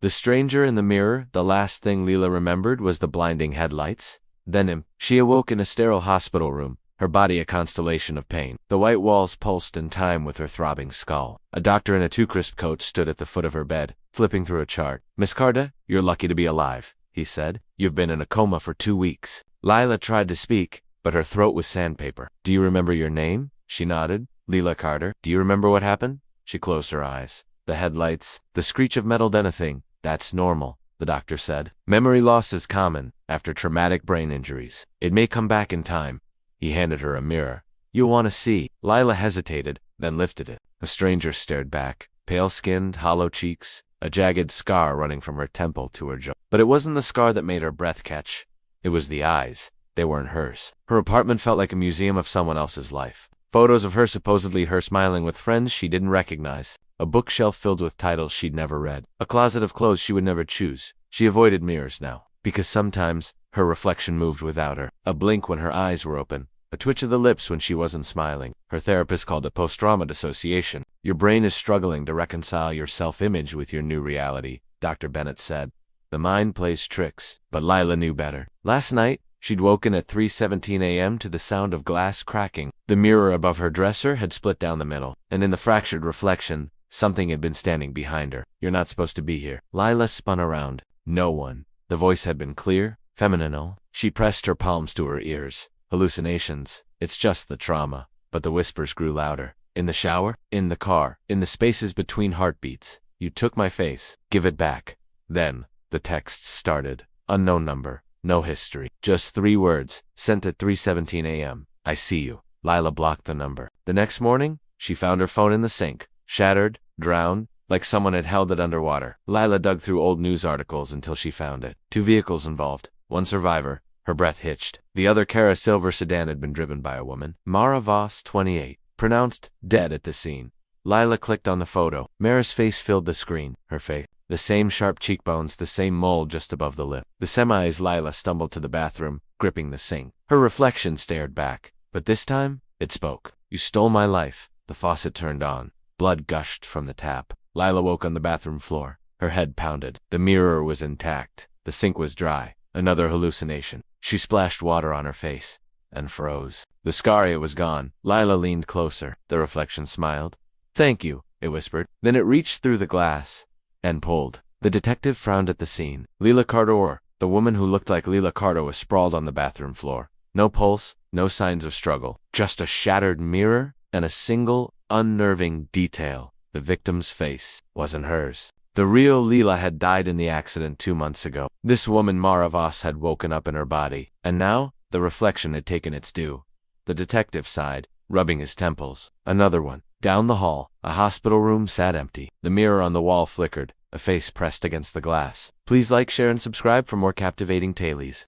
The stranger in the mirror, the last thing Leela remembered was the blinding headlights. Then him. She awoke in a sterile hospital room, her body a constellation of pain. The white walls pulsed in time with her throbbing skull. A doctor in a too-crisp coat stood at the foot of her bed, flipping through a chart. "Miss Carter, you're lucky to be alive," he said. "You've been in a coma for 2 weeks." Lila tried to speak, but her throat was sandpaper. "Do you remember your name?" She nodded. "Leela Carter." "Do you remember what happened?" She closed her eyes. "The headlights, the screech of metal done a thing. That's normal," the doctor said. "Memory loss is common after traumatic brain injuries. It may come back in time." He handed her a mirror. "You'll want to see." Lila hesitated, then lifted it. A stranger stared back, pale-skinned, hollow cheeks, a jagged scar running from her temple to her jaw. But it wasn't the scar that made her breath catch. It was the eyes. They weren't hers. Her apartment felt like a museum of someone else's life. Photos of her, supposedly her smiling with friends she didn't recognize. A bookshelf filled with titles she'd never read. A closet of clothes she would never choose. She avoided mirrors now, because sometimes her reflection moved without her. A blink when her eyes were open. A twitch of the lips when she wasn't smiling. Her therapist called it post-trauma dissociation. "Your brain is struggling to reconcile your self-image with your new reality," Dr. Bennett said. "The mind plays tricks." But Lila knew better. Last night, she'd woken at 3:17 a.m. to the sound of glass cracking. The mirror above her dresser had split down the middle, and in the fractured reflection, something had been standing behind her. "You're not supposed to be here." Lila spun around. No one. The voice had been clear, feminine. She pressed her palms to her ears. "Hallucinations. It's just the trauma." But the whispers grew louder. "In the shower, in the car, in the spaces between heartbeats. You took my face. Give it back." Then, the texts started. Unknown number. No history. Just 3 words, sent at 3:17 a.m. "I see you." Lila blocked the number. The next morning, she found her phone in the sink. Shattered, drowned, like someone had held it underwater. Lila dug through old news articles until she found it. 2 vehicles involved. 1 survivor. Her breath hitched. The other Cara silver sedan had been driven by a woman. Mara Voss, 28. Pronounced dead at the scene. Lila clicked on the photo. Mara's face filled the screen. Her face. The same sharp cheekbones, the same mole just above the lip. The semis. Lila stumbled to the bathroom, gripping the sink. Her reflection stared back. But this time, it spoke. "You stole my life." The faucet turned on. Blood gushed from the tap. Lila woke on the bathroom floor. Her head pounded. The mirror was intact. The sink was dry. Another hallucination. She splashed water on her face and froze. The scar was gone. Lila leaned closer. The reflection smiled. "Thank you," it whispered. Then it reached through the glass and pulled. The detective frowned at the scene. Leela Carter, the woman who looked like Leela Carter, was sprawled on the bathroom floor. No pulse, no signs of struggle. Just a shattered mirror and a single, unnerving detail. The victim's face wasn't hers. The real Leela had died in the accident 2 months ago. This woman, Mara Voss, had woken up in her body. And now, the reflection had taken its due. The detective sighed, rubbing his temples. Another one. Down the hall, a hospital room sat empty. The mirror on the wall flickered, a face pressed against the glass. Please like, share, and subscribe for more captivating tales.